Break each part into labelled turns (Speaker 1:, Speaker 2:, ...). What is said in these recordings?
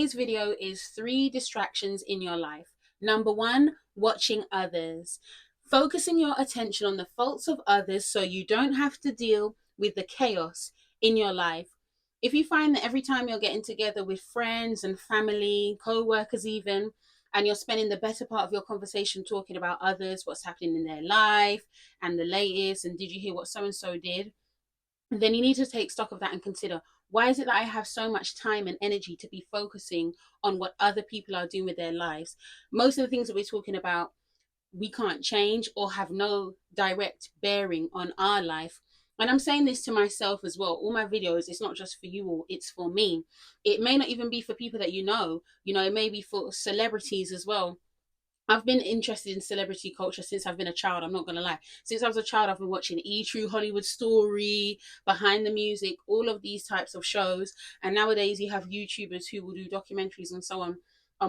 Speaker 1: today's video is 3 distractions in your life. Number 1, watching others. Focusing your attention on the faults of others so you don't have to deal with the chaos in your life. If you find that every time you're getting together with friends and family, co-workers even, and you're spending the better part of your conversation talking about others, what's happening in their life and the latest, and did you hear what so-and-so did? Then you need to take stock of that and consider, why is it that I have so much time and energy to be focusing on what other people are doing with their lives? Most of the things that we're talking about, we can't change or have no direct bearing on our life. And I'm saying this to myself as well. All my videos, it's not just for you all, it's for me. It may not even be for people that you know, it may be for celebrities as well. I've been interested in celebrity culture since I've been a child. I'm not going to lie. Since I was a child, I've been watching True Hollywood Story, Behind the Music, all of these types of shows. And nowadays you have YouTubers who will do documentaries and so on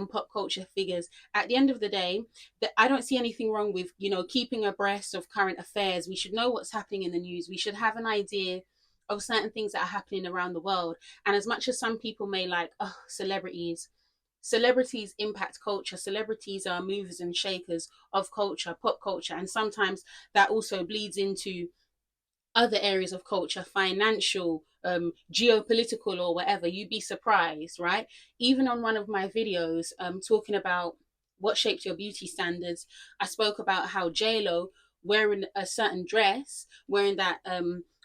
Speaker 1: pop culture figures. At the end of the day, that I don't see anything wrong with, keeping abreast of current affairs. We should know what's happening in the news. We should have an idea of certain things that are happening around the world. And as much as some people may like, oh, celebrities impact culture. Celebrities are movers and shakers of culture, pop culture, and sometimes that also bleeds into other areas of culture, financial, geopolitical, or whatever. You'd be surprised, right? Even on one of my videos, talking about what shaped your beauty standards, I spoke about how J-Lo wearing a certain dress, wearing that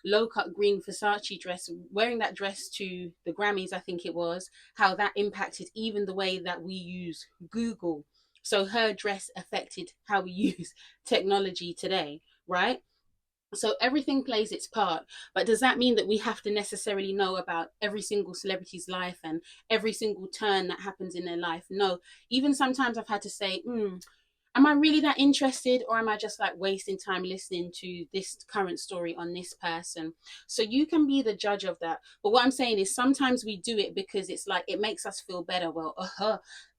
Speaker 1: low cut green Versace dress, wearing that dress to the Grammys, I think it was, how that impacted even the way that we use Google. So her dress affected how we use technology today, right? So everything plays its part. But does that mean that we have to necessarily know about every single celebrity's life and every single turn that happens in their life? No. Even sometimes I've had to say, am I really that interested, or am I just like wasting time listening to this current story on this person? So you can be the judge of that. But what I'm saying is sometimes we do it because it's like it makes us feel better. Well,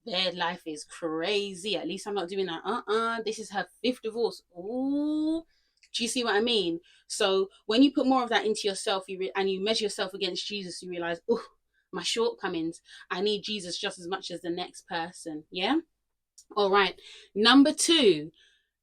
Speaker 1: their life is crazy. At least I'm not doing that. This is her 5th divorce. Ooh. Do you see what I mean? So when you put more of that into yourself, and you measure yourself against Jesus, you realize, oh, my shortcomings. I need Jesus just as much as the next person. Yeah. All right. Number 2,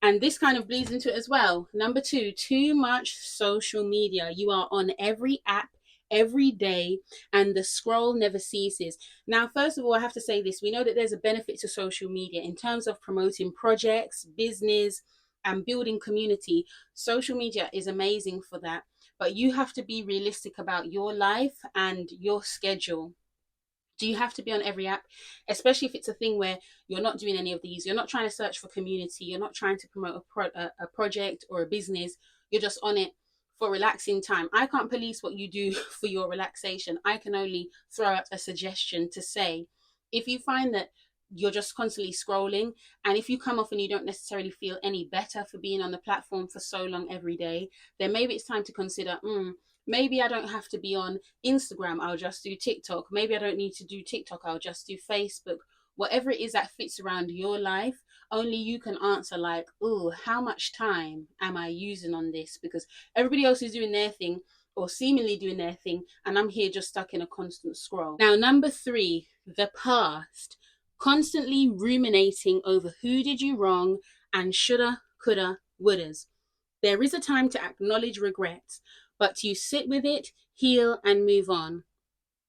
Speaker 1: and this kind of bleeds into it as well. Number 2, too much social media. You are on every app every day and the scroll never ceases. Now, first of all, I have to say this. We know that there's a benefit to social media in terms of promoting projects, business, and building community. Social media is amazing for that. But you have to be realistic about your life and your schedule. Do you have to be on every app? Especially if it's a thing where you're not doing any of these. You're not trying to search for community. You're not trying to promote a project or a business. You're just on it for relaxing time. I can't police what you do for your relaxation. I can only throw out a suggestion to say, if you find that you're just constantly scrolling, and if you come off and you don't necessarily feel any better for being on the platform for so long every day, then maybe it's time to consider, maybe I don't have to be on Instagram, I'll just do TikTok. Maybe I don't need to do TikTok, I'll just do Facebook. Whatever it is that fits around your life, only you can answer like, oh, how much time am I using on this? Because everybody else is doing their thing or seemingly doing their thing, and I'm here just stuck in a constant scroll. Now, number 3, the past. Constantly ruminating over who did you wrong and shoulda, coulda, wouldas. There is a time to acknowledge regrets, but you sit with it, heal, and move on.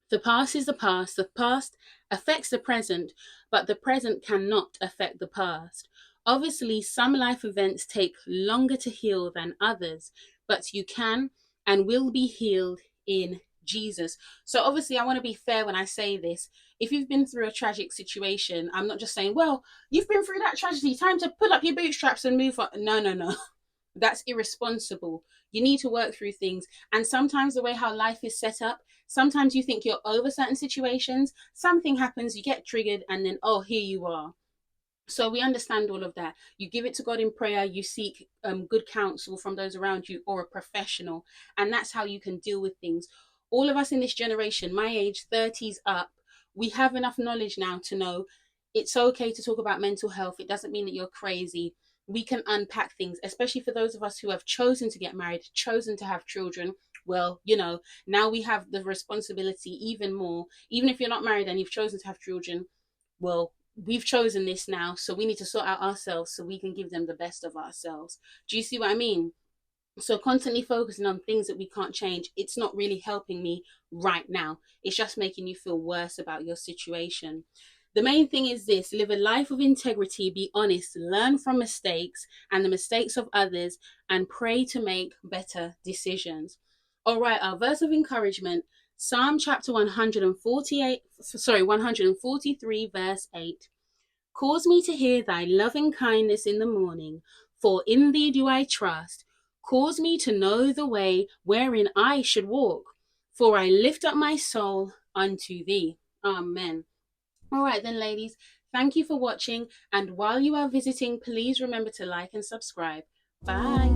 Speaker 1: The past is the past. The past affects the present, but the present cannot affect the past. Obviously, some life events take longer to heal than others, but you can and will be healed in Jesus. So obviously, I want to be fair when I say this. If you've been through a tragic situation, I'm not just saying, well, you've been through that tragedy, time to pull up your bootstraps and move on. No. That's irresponsible. You need to work through things. And sometimes the way how life is set up, sometimes you think you're over certain situations, something happens, you get triggered, and then, oh, here you are. So we understand all of that. You give it to God in prayer, you seek good counsel from those around you or a professional, and that's how you can deal with things. All of us in this generation, my age, 30s up, we have enough knowledge now to know it's okay to talk about mental health. It doesn't mean that you're crazy. We can unpack things, especially for those of us who have chosen to get married, chosen to have children, Well, now we have the responsibility even more, even if you're not married and you've chosen to have children. Well, we've chosen this now, so we need to sort out ourselves so we can give them the best of ourselves. Do you see what I mean? So constantly focusing on things that we can't change, it's not really helping me right now. It's just making you feel worse about your situation. The main thing is this: live a life of integrity, be honest, learn from mistakes and the mistakes of others, and pray to make better decisions. All right, our verse of encouragement, Psalm chapter 143, verse 8. Cause me to hear thy loving kindness in the morning, for in thee do I trust. Cause me to know the way wherein I should walk, for I lift up my soul unto thee. Amen. All right, then, ladies, thank you for watching. And while you are visiting, please remember to like and subscribe. Bye.